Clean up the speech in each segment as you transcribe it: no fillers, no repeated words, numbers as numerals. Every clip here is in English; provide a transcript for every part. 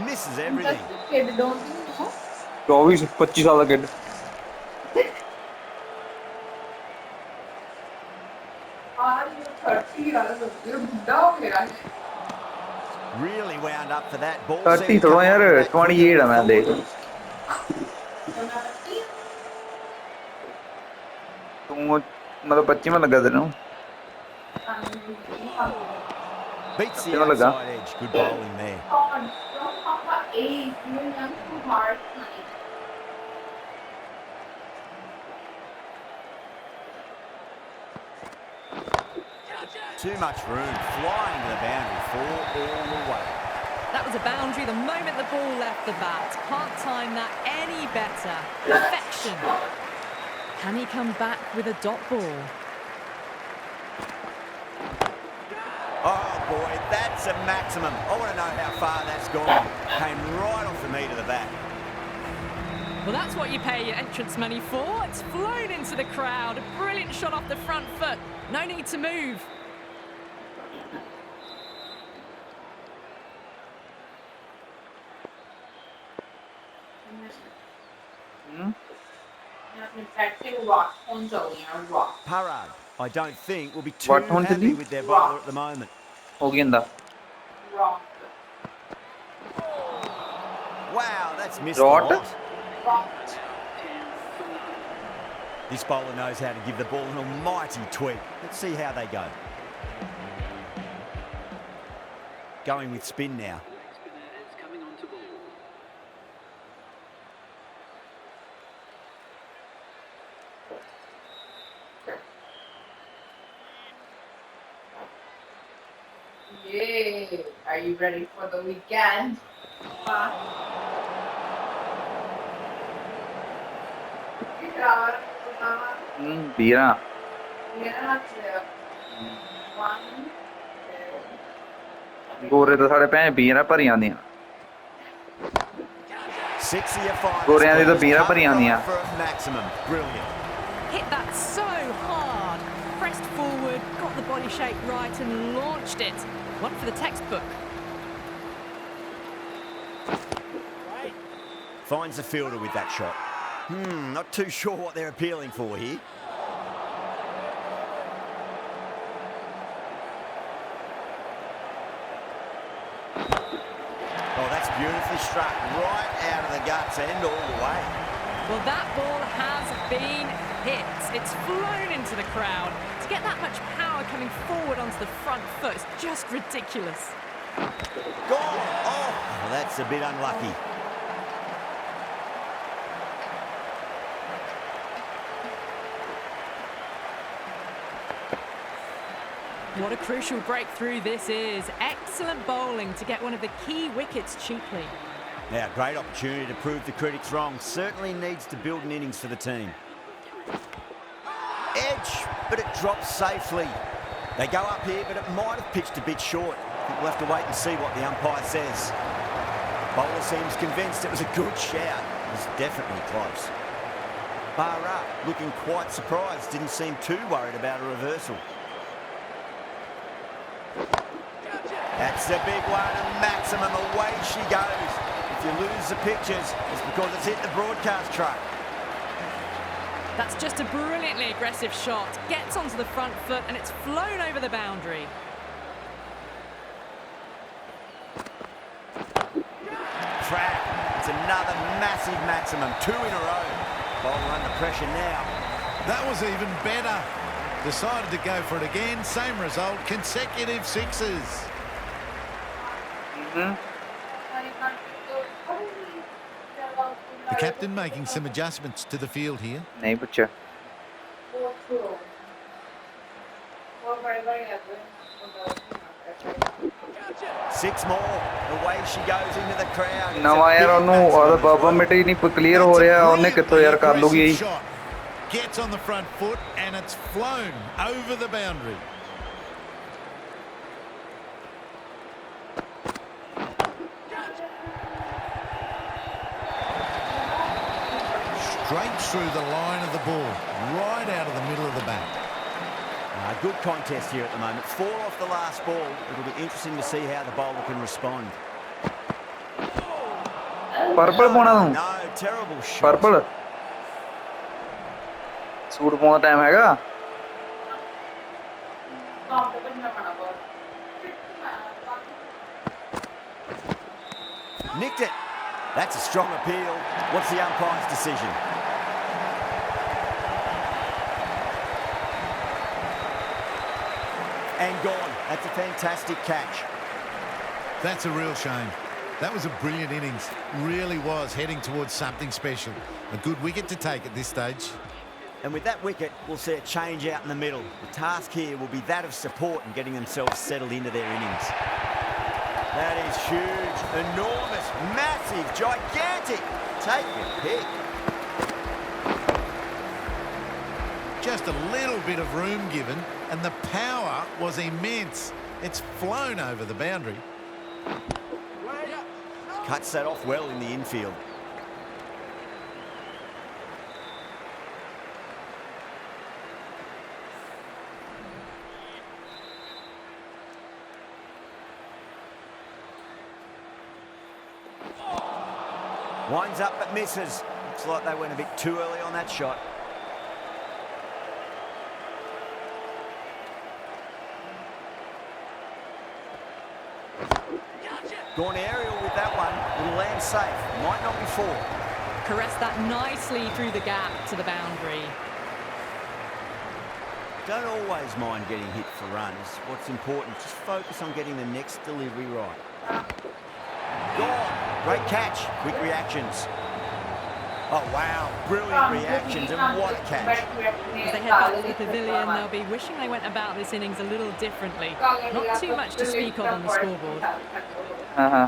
Misses everything. 24-25 साल का kid. Really wound up for that ball. 30 थोड़ा यार 28 है मैं देख. तुम मतलब 25 में लगा देना. Beats the 25 में लगा. outside edge. Good bowling there. Too much room. Flying to the boundary. 4 all the way. That was a boundary the moment the ball left the bat. Can't time that any better. Perfection. Can he come back with a dot ball? Oh boy, that's a maximum. I want to know how far that's gone. Came right off the meat of the bat. Well, that's what you pay your entrance money for. It's flown into the crowd. A brilliant shot off the front foot. No need to move. Parag, I don't think, will be too happy with their bowler at the moment. हो गया इंदा. Wow, that's missed Rot. the lot. This bowler knows how to give the ball an almighty tweak. Let's see how they go. Going with spin now. Yay! Are you ready for the weekend? बीरा. गोरे तो साढ़े पैसे बीरा भरी आंदियां. गोरियां दी तो बीरा भरी आंदियां. Hit that so hard. Pressed forward, got the body shape right and launched it. One for the textbook. Finds the fielder with that shot. Not too sure what they're appealing for here. Oh, that's beautifully struck right out of the guts end all the way. Well, that ball has been hit. It's flown into the crowd. To get that much power coming forward onto the front foot is just ridiculous. Gone! Oh, well, that's a bit unlucky. What a crucial breakthrough this is. Excellent bowling to get one of the key wickets cheaply. Now, great opportunity to prove the critics wrong. Certainly needs to build an innings for the team. Edge, but it drops safely. They go up here, but it might have pitched a bit short. I think we'll have to wait and see what the umpire says. Bowler seems convinced it was a good shout. It was definitely close. Bar up, looking quite surprised. Didn't seem too worried about a reversal. That's a big one, a maximum. Away she goes. If you lose the pictures, it's because it's hit the broadcast truck. That's just a brilliantly aggressive shot. Gets onto the front foot and it's flown over the boundary. Track. It's another massive maximum. 2 in a row. Bowler under pressure now. That was even better. Decided to go for it again. Same result. Consecutive sixes. The captain making some adjustments to the field here. नहीं पूछा. Six more. Away she goes into the crowd. नवा यार ਉਹਨੂੰ ਉਹਦਾ ਬਾਬਾ ਮਿੱਟੀ ਨਹੀਂ clear ਹੋ ਰਿਹਾ. ਉਹਨੇ ਕਿੱਥੋਂ ਯਾਰ ਕਰ ਲੂਗੀ. Gets on the front foot and it's flown over the boundary. Straight through the line of the ball, right out of the middle of the bat. A good contest here at the moment. 4 off the last ball. It'll be interesting to see how the bowler can respond. Purple pauna No, tੂੰ no, terrible shot. purple suit पाਉਣ ਦਾ time ਹੈਗਾ Nicked it. That's a strong appeal. What's the umpire's decision? And gone. That's a fantastic catch. That's a real shame. That was a brilliant innings. Really was heading towards something special. A good wicket to take at this stage. And with that wicket, we'll see a change out in the middle. The task here will be that of support and getting themselves settled into their innings. That is huge, enormous, massive, gigantic. Take your pick. Just a little bit of room given, and the power was immense. It's flown over the boundary. Cuts that off well in the infield. Winds up but misses. Looks like they went a bit too early on that shot. Gone aerial with that one. Will land safe. Might not be 4. Caressed that nicely through the gap to the boundary. Don't always mind getting hit for runs. What's important, just focus on getting the next delivery right. Gone. Great catch. Quick reactions. Oh, wow. Brilliant reactions, and what a catch. As they head back to the pavilion, they'll be wishing they went about this innings a little differently. Not too much to speak of on the scoreboard. Uh-huh.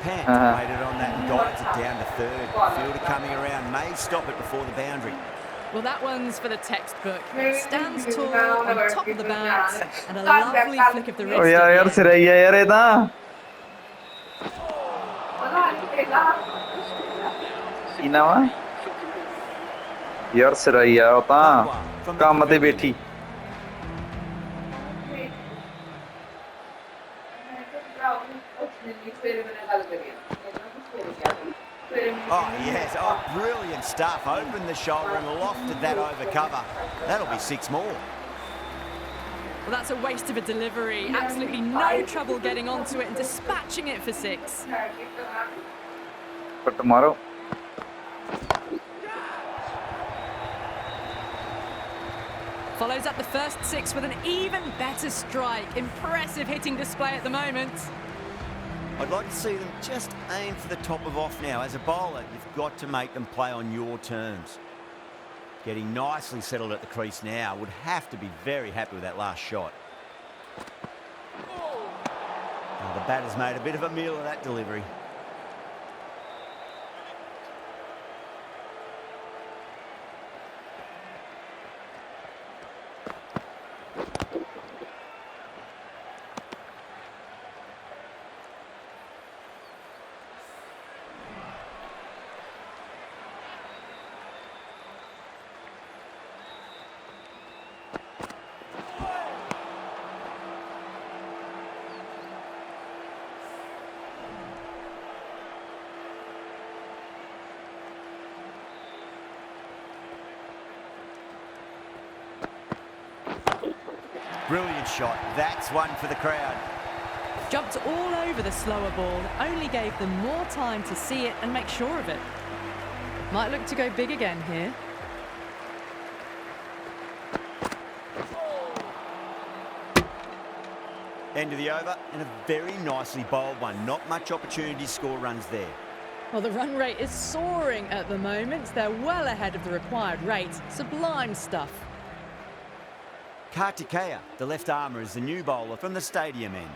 Pant waited on that and guides it down to 3rd. Fielder coming around, may stop it before the boundary. Well, that one's for the textbook. Stands tall on top of the bat, and a lovely flick of the wrist. ਓ ਯਾਰ ਯਾਰ ਸਿਰਈ ਆ ਯਾਰ ਇਹ ਤਾਂ ਕੀ ਨਾਮ ਆ ਯਾਰ ਸਿਰਈ ਆ ਉਹ ਤਾਂ ਕੰਮ ਤੇ ਬੈਠੀ Oh, yes. Oh, brilliant stuff. Opened the shoulder and lofted that over cover. That'll be 6 more. Well, that's a waste of a delivery. Absolutely no trouble getting onto it and dispatching it for 6. for tomorrow. Follows up the first 6 with an even better strike. Impressive hitting display at the moment. I'd like to see them just aim for the top of off now. As a bowler, you've got to make them play on your terms. Getting nicely settled at the crease now. Would have to be very happy with that last shot. Oh, the batter's made a bit of a meal of that delivery. Brilliant shot. That's one for the crowd. Jumped all over the slower ball, only gave them more time to see it and make sure of it. Might look to go big again here. End of the over, and a very nicely bowled one. Not much opportunity to score runs there. Well, the run rate is soaring at the moment. They're well ahead of the required rate. Sublime stuff. Kartikeya, the left armour, is the new bowler from the stadium end.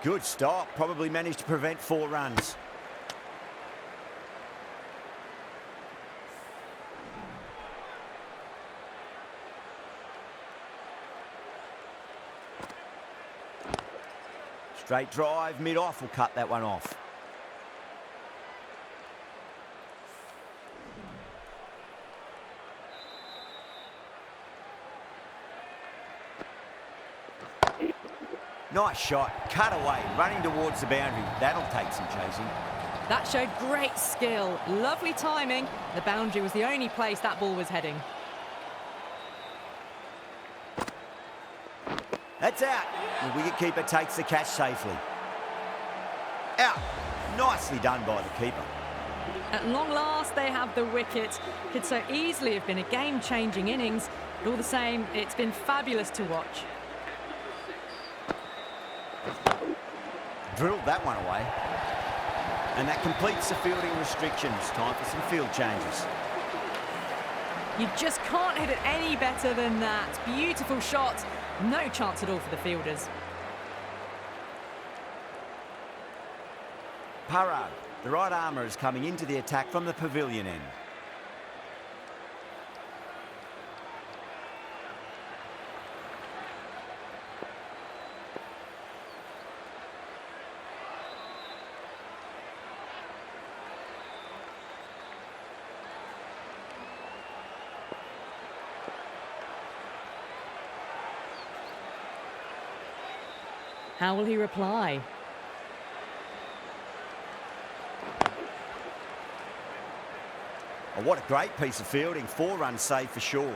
Good stop. Probably managed to prevent 4 runs. Straight drive, mid-off will cut that one off. Nice shot, cut away, running towards the boundary. That'll take some chasing. That showed great skill, lovely timing. The boundary was the only place that ball was heading. That's out. The wicketkeeper takes the catch safely. Out. Nicely done by the keeper. At long last, they have the wicket. Could so easily have been a game-changing innings, but all the same, it's been fabulous to watch. Drilled that one away. And that completes the fielding restrictions. Time for some field changes. You just can't hit it any better than that. Beautiful shot. No chance at all for the fielders. Parag, the right armour, is coming into the attack from the pavilion end. How will he reply? Oh, what a great piece of fielding. 4 runs saved for sure.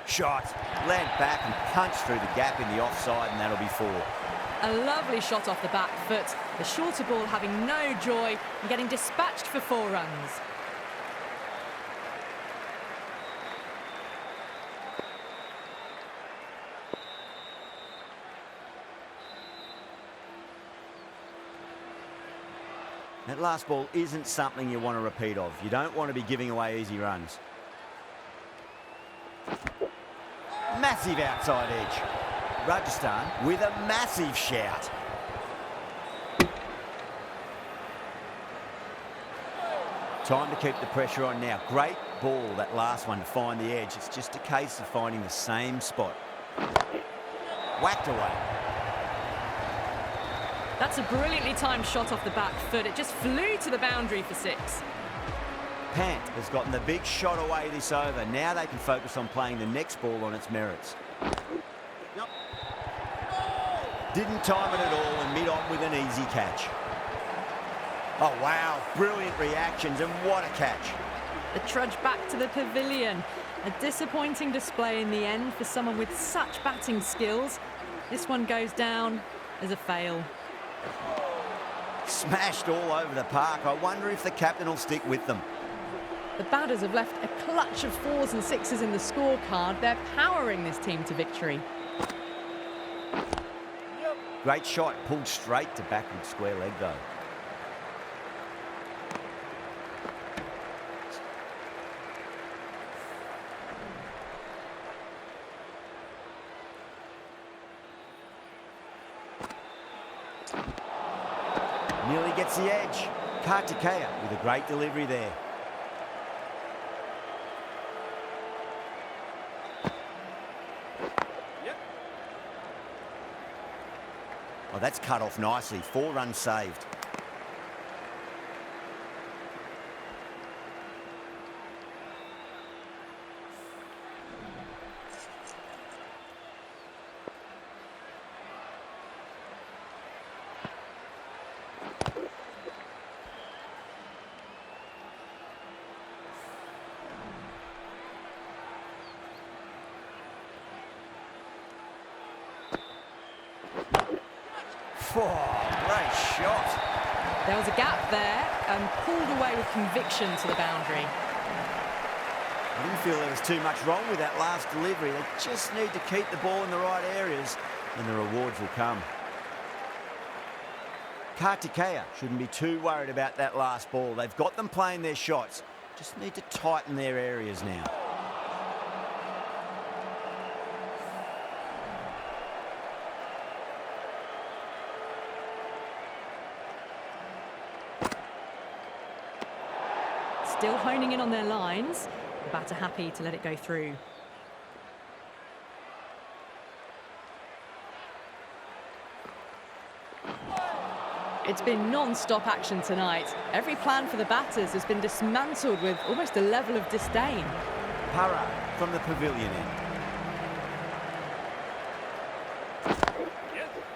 Shot. Land back and punch through the gap in the offside, and that'll be 4. A lovely shot off the back foot. The shorter ball having no joy and getting dispatched for 4 runs. That last ball isn't something you want to repeat of. You don't want to be giving away easy runs. Massive outside edge. Rajasthan with a massive shout. Time to keep the pressure on now. Great ball, that last one, to find the edge. It's just a case of finding the same spot. Whacked away. That's a brilliantly timed shot off the back foot. It just flew to the boundary for 6. Pant has gotten the big shot away this over. Now they can focus on playing the next ball on its merits. Didn't time it at all and mid-on with an easy catch. Oh, wow. Brilliant reactions, and what a catch. The trudge back to the pavilion. A disappointing display in the end for someone with such batting skills. This one goes down as a fail. Smashed all over the park. I wonder if the captain will stick with them. The batters have left a clutch of 4s and 6s in the scorecard. They're powering this team to victory. Great shot, pulled straight to backward square leg though. Nearly gets the edge. Kartikeya with a great delivery there. Oh, that's cut off nicely. 4 runs saved. Oh, great shot. There was a gap there and pulled away with conviction to the boundary. I didn't feel there was too much wrong with that last delivery. They just need to keep the ball in the right areas and the rewards will come. Kartikeya shouldn't be too worried about that last ball. They've got them playing their shots. Just need to tighten their areas now. still honing in on their lines. The batter happy to let it go through. It's been non-stop action tonight. Every plan for the batters has been dismantled with almost a level of disdain. Para from the pavilion end.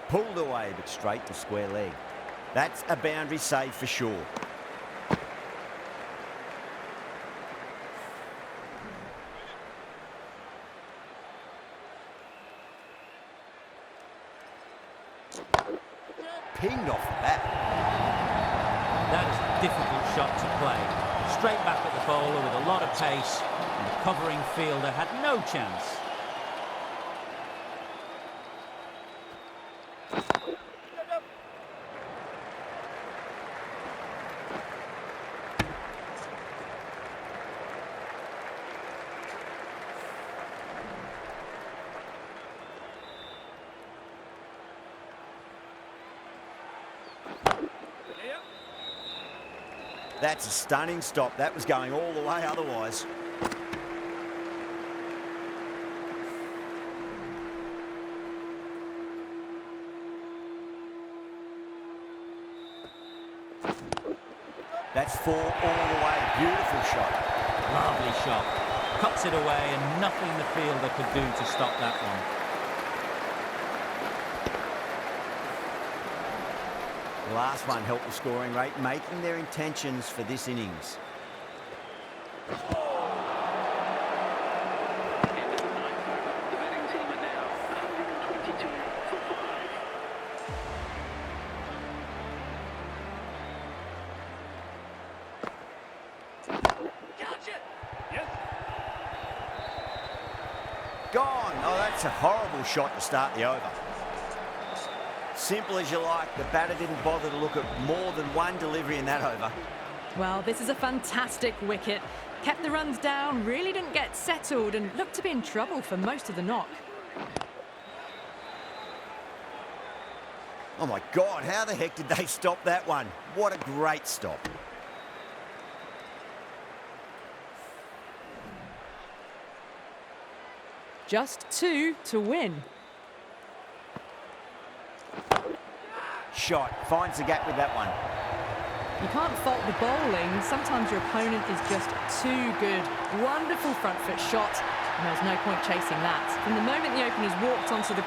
Pulled away, but straight to square leg. That's a boundary save for sure. Pinged off the bat. That is a difficult shot to play. Straight back at the bowler with a lot of pace, and the covering fielder had no chance. That's a stunning stop. That was going all the way otherwise. That's 4 all the way. Beautiful shot. Lovely shot. Cuts it away and nothing the fielder could do to stop that one. The last one helped the scoring rate, making their intentions for this innings. Gone. Oh, that's a horrible shot to start the over. Simple as you like, the batter didn't bother to look at more than one delivery in that over. Well, this is a fantastic wicket. Kept the runs down, really didn't get settled and looked to be in trouble for most of the knock. Oh my God, how the heck did they stop that one? What a great stop. Just 2 to win. Shot, finds the gap with that one. You can't fault the bowling. Sometimes your opponent is just too good. Wonderful front foot shot, and there's no point chasing that. From the moment the openers walked onto the